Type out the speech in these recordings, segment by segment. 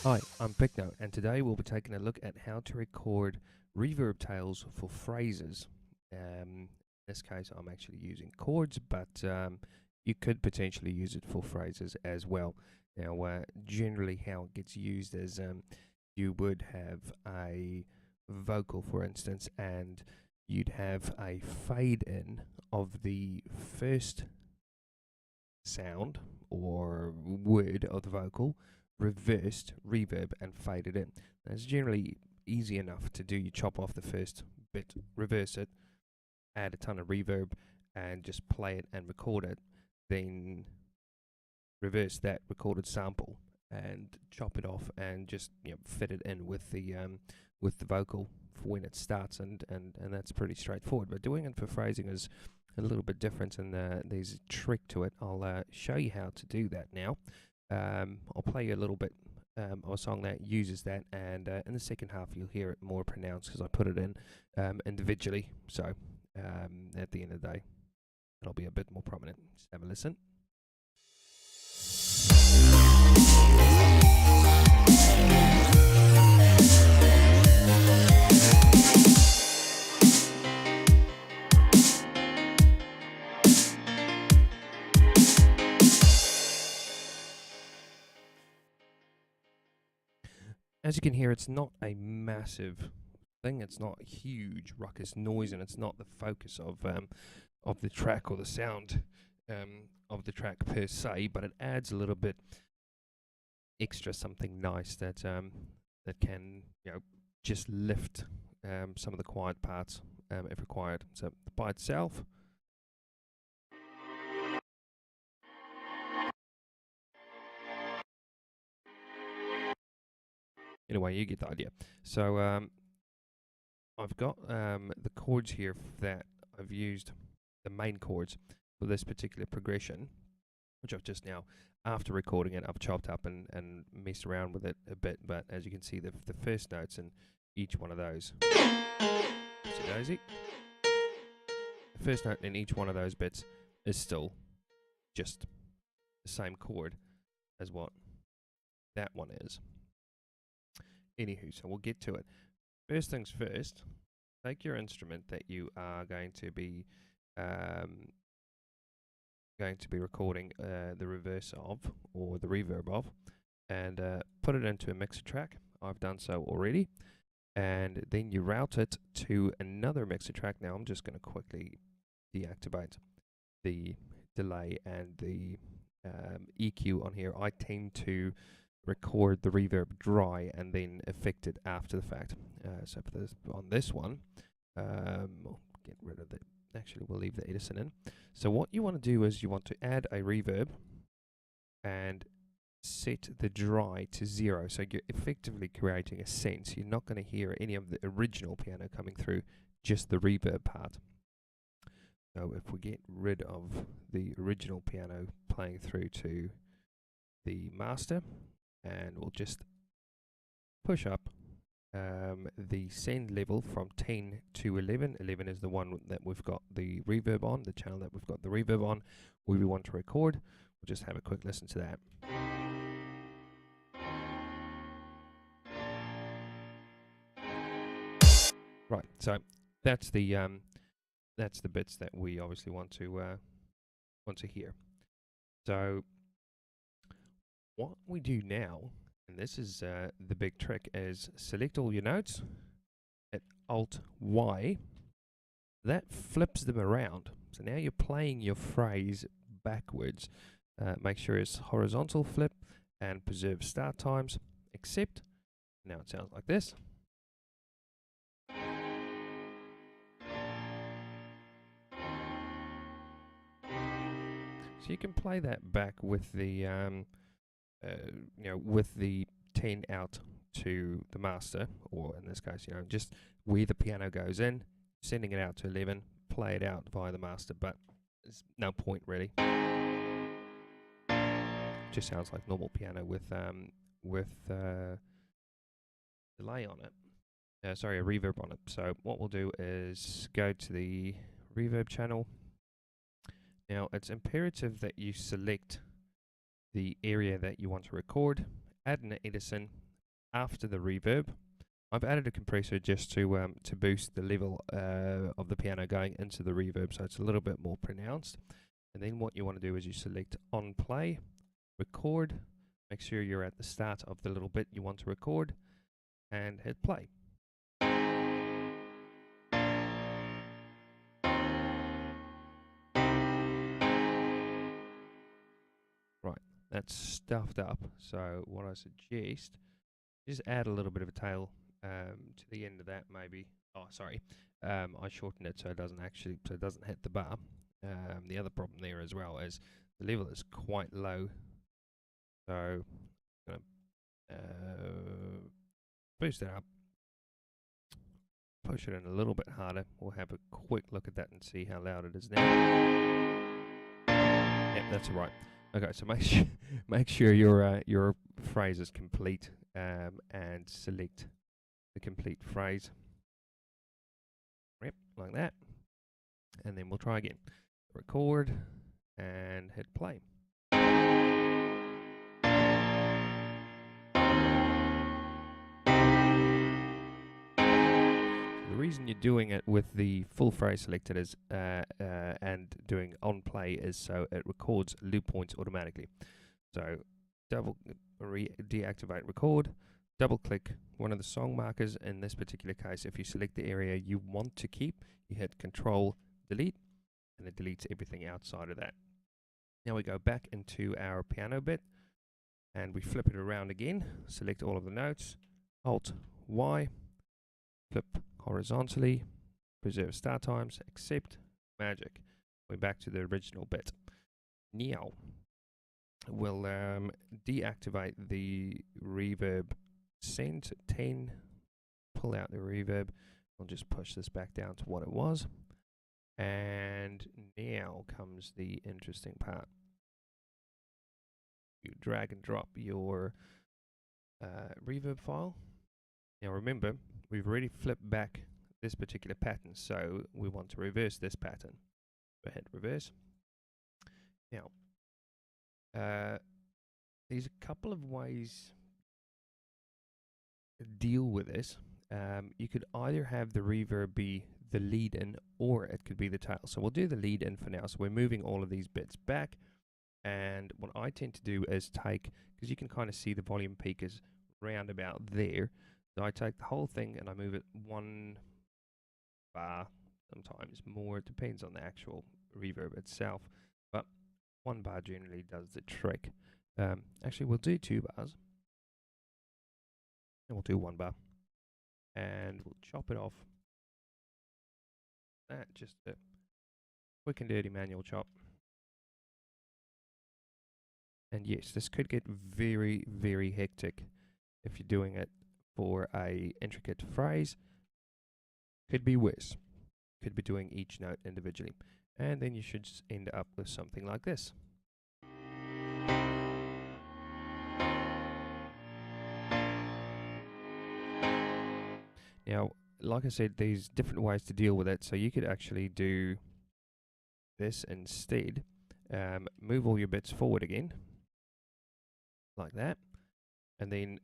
Hi, I'm Pykno, and today we'll be taking a look at how to record reverb tails for phrases. In this case, I'm actually using chords, but you could potentially use it for phrases as well. Now, generally how it gets used is you would have a vocal, for instance, and you'd have a fade in of the first sound or word of the vocal, reversed, reverb, and faded in. That's generally easy enough to do. You chop off the first bit, reverse it, add a ton of reverb, and just play it and record it. Then reverse that recorded sample and chop it off and just fit it in with the vocal for when it starts, and that's pretty straightforward. But doing it for phrasing is a little bit different, and there's a trick to it. I'll show you how to do that now. I'll play you a little bit of a song that uses that, and in the second half you'll hear it more pronounced because I put it in individually. So at the end of the day, it'll be a bit more prominent. Just have a listen. As you can hear, it's not a massive thing. It's not huge ruckus noise, and it's not the focus of the track or the sound of the track per se. But it adds a little bit extra, something nice that that can just lift some of the quiet parts if required. So by itself. Anyway, you get the idea. So I've got the chords here that I've used, the main chords for this particular progression, which I've just now, after recording it, I've chopped up and messed around with it a bit. But as you can see, the first notes in each one of those, the first note in each one of those bits is still just the same chord as what that one is. Anywho, so we'll get to it. First things first, take your instrument that you are going to be recording the reverse of, or the reverb of, and put it into a mixer track. I've done so already. And then you route it to another mixer track. Now I'm just going to quickly deactivate the delay and the EQ on here. I tend to record the reverb dry and then affect it after the fact. So for this, on this one, we'll get rid of it. Actually, we'll leave the Edison in. So what you want to do is you want to add a reverb and set the dry to 0. So you're effectively creating a sense. You're not going to hear any of the original piano coming through, just the reverb part. So if we get rid of the original piano playing through to the master, and we'll just push up the send level from 10 to 11. 11 is the one that we've got the reverb on, the channel that we've got the reverb on, where we want to record. We'll just have a quick listen to that. Right, so that's the bits that we obviously want to hear. So what we do now, and this is the big trick, is select all your notes, hit Alt-Y, that flips them around. So now you're playing your phrase backwards. Make sure it's horizontal flip and preserve start times, accept. Now it sounds like this. So you can play that back with the with the 10 out to the master, or in this case, just where the piano goes in, sending it out to 11, play it out via the master, but there's no point really. Just sounds like normal piano with delay on it. Sorry, a reverb on it. So what we'll do is go to the reverb channel. Now it's imperative that you select the area that you want to record, add an Edison after the reverb. I've added a compressor just to boost the level of the piano going into the reverb, so it's a little bit more pronounced. And then what you want to do is you select on play, record, make sure you're at the start of the little bit you want to record, and hit play. Right, that's stuffed up, so what I suggest, just add a little bit of a tail to the end of that maybe. Oh, sorry, I shortened it so it doesn't hit the bar. The other problem there as well is the level is quite low, so I'm going to boost it up, push it in a little bit harder. We'll have a quick look at that and see how loud it is now. Yep, that's all right. Okay, so make sure your phrase is complete, and select the complete phrase. Yep, like that. And then we'll try again. Record and hit play. The reason you're doing it with the full phrase selected is and doing on play is so it records loop points automatically. So deactivate record, double click one of the song markers. In this particular case, if you select the area you want to keep, you hit Control Delete, and it deletes everything outside of that. Now we go back into our piano bit and we flip it around again, select all of the notes, Alt Y, flip horizontally, preserve start times, accept, magic. We're back to the original bit. Now we'll deactivate the reverb send 10, pull out the reverb. I'll just push this back down to what it was. And now comes the interesting part. You drag and drop your reverb file. Now remember, we've already flipped back this particular pattern, so we want to reverse this pattern. Go ahead, reverse. Now, there's a couple of ways to deal with this. You could either have the reverb be the lead in, or it could be the tail. So we'll do the lead in for now. So we're moving all of these bits back. And what I tend to do is take, because you can kind of see the volume peak is round about there. So I take the whole thing and I move it 1 bar, sometimes more. It depends on the actual reverb itself. But 1 bar generally does the trick. Actually, we'll do 2 bars. And we'll do 1 bar. And we'll chop it off. That just a quick and dirty manual chop. And yes, this could get very, very hectic if you're doing it for a intricate phrase. Could be worse. Could be doing each note individually. And then you should end up with something like this. Now, like I said, there's different ways to deal with it. So you could actually do this instead. Move all your bits forward again, like that. And then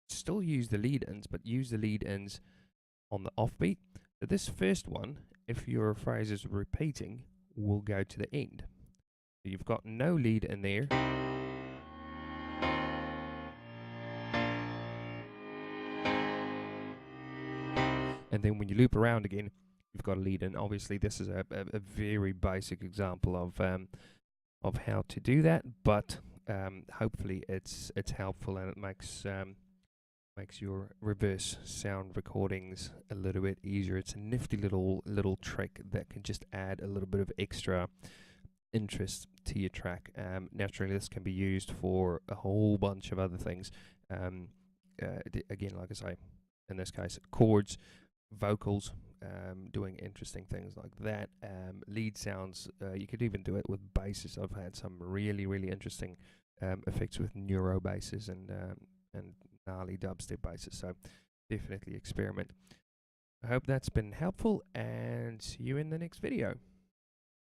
still use the lead-ins, but use the lead-ins on the offbeat. So this first one, if your phrase is repeating, will go to the end. So you've got no lead in there. And then when you loop around again, you've got a lead in. Obviously, this is a very basic example of how to do that, but hopefully it's helpful, and it makes your reverse sound recordings a little bit easier. It's a nifty little trick that can just add a little bit of extra interest to your track. Naturally, this can be used for a whole bunch of other things. Again, like I say, in this case, chords, vocals, doing interesting things like that. Lead sounds, you could even do it with basses. I've had some really interesting effects with neuro basses and gnarly dubstep basses, so definitely experiment. I hope that's been helpful, and see you in the next video.